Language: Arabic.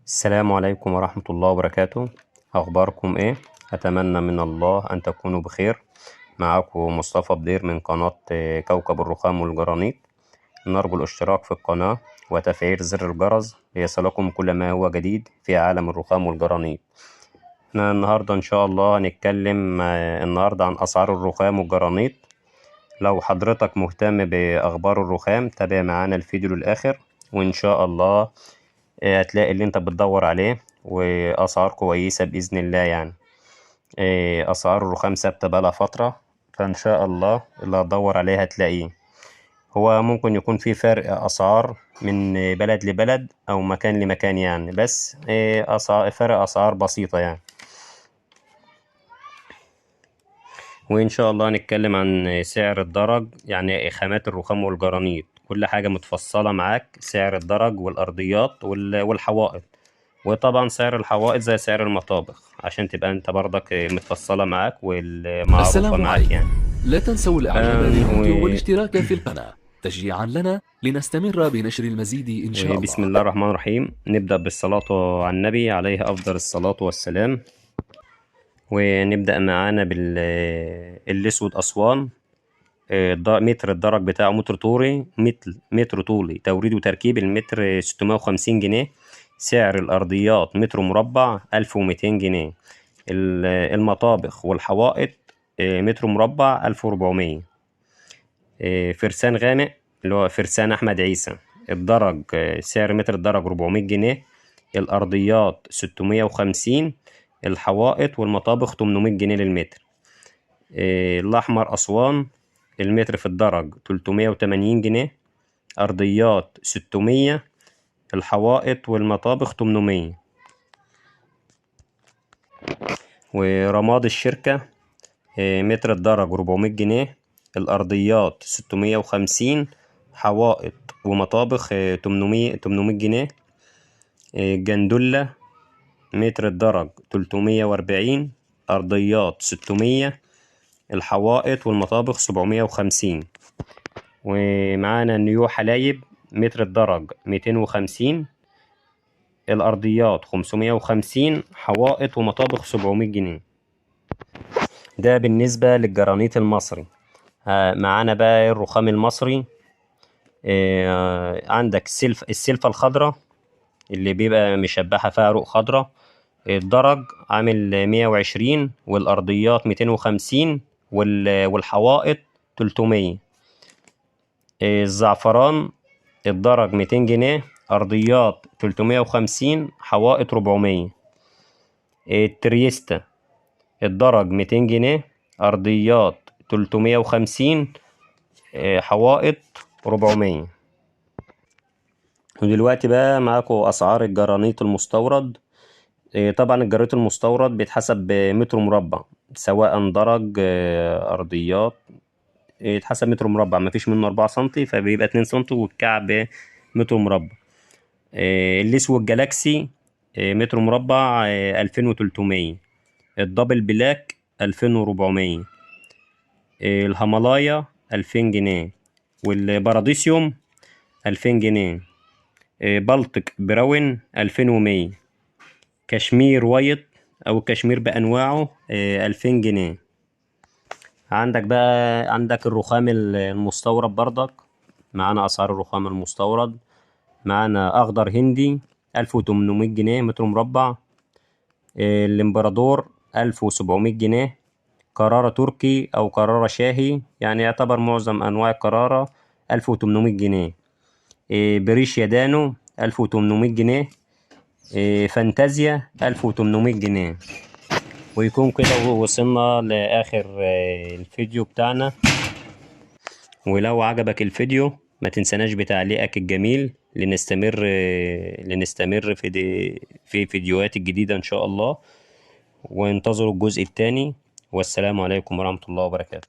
السلام عليكم ورحمة الله وبركاته. أخباركم إيه؟ أتمنى من الله أن تكونوا بخير. معاكم مصطفى بدير من قناة كوكب الرخام والجرانيط. نرجو الاشتراك في القناة وتفعيل زر الجرس ليصلكم كل ما هو جديد في عالم الرخام والجرانيط. احنا النهاردة إن شاء الله هنتكلم النهاردة عن أسعار الرخام والجرانيط. لو حضرتك مهتم بأخبار الرخام تابع معانا الفيديو للآخر، وإن شاء الله هتلاقي اللي انت بتدور عليه واسعار كويسة بإذن الله. يعني اسعار الرخام ثابتة بقالها فترة، فان شاء الله اللي هتدور عليه هتلاقيه. هو ممكن يكون في فرق اسعار من بلد لبلد او مكان لمكان يعني، بس فرق اسعار بسيطة يعني. وان شاء الله هنتكلم عن سعر الدرج، يعني خامات الرخام والجرانيط، كل حاجة متفصلة معاك، سعر الدرج والارضيات والحوائط. وطبعا سعر الحوائط زي سعر المطابخ عشان تبقى انت برضك متفصلة معاك والمعروفة السلام معاك يعني. عليكم. لا تنسوا الإعجاب بالفيديو والاشتراك في القناة تشجيعا لنا لنستمر بنشر المزيد إن شاء وبسم الله. الله الرحمن الرحيم، نبدأ بالصلاة على النبي عليه أفضل الصلاة والسلام. ونبدأ معانا بالأسود أسوان. متر الدرج بتاعه متر طولي، متر طولي توريد وتركيب المتر 650 جنيه. سعر الأرضيات متر مربع 1200 جنيه. المطابخ والحوائط متر مربع 1400. فرسان غامق اللي هو فرسان أحمد عيسى، الدرج سعر متر الدرج 400 جنيه. الأرضيات 650. الحوائط والمطابخ 800 جنيه للمتر. الأحمر أسوان، المتر في الدرج 380 جنيه. أرضيات 600. الحوائط والمطابخ 800. ورماد الشركة متر الدرج 400 جنيه. الأرضيات 650. حوائط ومطابخ 800 جنيه. جندلة متر الدرج 340. أرضيات 600. الحوائط والمطابخ 750. ومعانا نيو حلايب متر الدرج 250. الأرضيات 550. حوائط ومطابخ 700 جنيه. ده بالنسبة للجرانيط المصري. معانا بقى الرخام المصري. عندك السلفة الخضراء اللي بيبقى مشبحة فيها عروق خضراء. الدرج عامل 120، والأرضيات 250، والحوائط 300. الزعفران الدرج 200 جنيه. أرضيات 350. حوائط 400. التريستا الدرج 200 جنيه. أرضيات 350. حوائط 400. ودلوقتي بقى معاكم أسعار الجرانيط المستورد. طبعا الجرانيط المستورد بيتحسب بمتر مربع، سواء درج أرضيات. يتحسب متر مربع، مفيش منه 4 سنتي، فبيبقى 2 سنتي، والكعب متر مربع. الأسود جالاكسي متر مربع 2300. الدبل بلاك 2400. الهيمالايا 2000 جنيه. والباراديسيوم 2000 جنيه. بلطيك براون 2100. كشمير وايت أو كشمير بأنواعه 2000 جنيه. عندك الرخام المستورد برضك. معانا أسعار الرخام المستورد. معانا أخضر هندي 1800 جنيه متر مربع. الإمبراطور 1700 جنيه. قرارة تركي أو قرارة شاهي، يعني يعتبر معظم أنواع القرارة 1800 جنيه. بريش يدانو 1800 جنيه. فانتازيا 1800 جنيه. ويكون كده وصلنا لآخر الفيديو بتاعنا. ولو عجبك الفيديو ما تنسناش بتعليقك الجميل لنستمر في فيديوهات الجديدة إن شاء الله. وانتظروا الجزء الثاني. والسلام عليكم ورحمة الله وبركاته.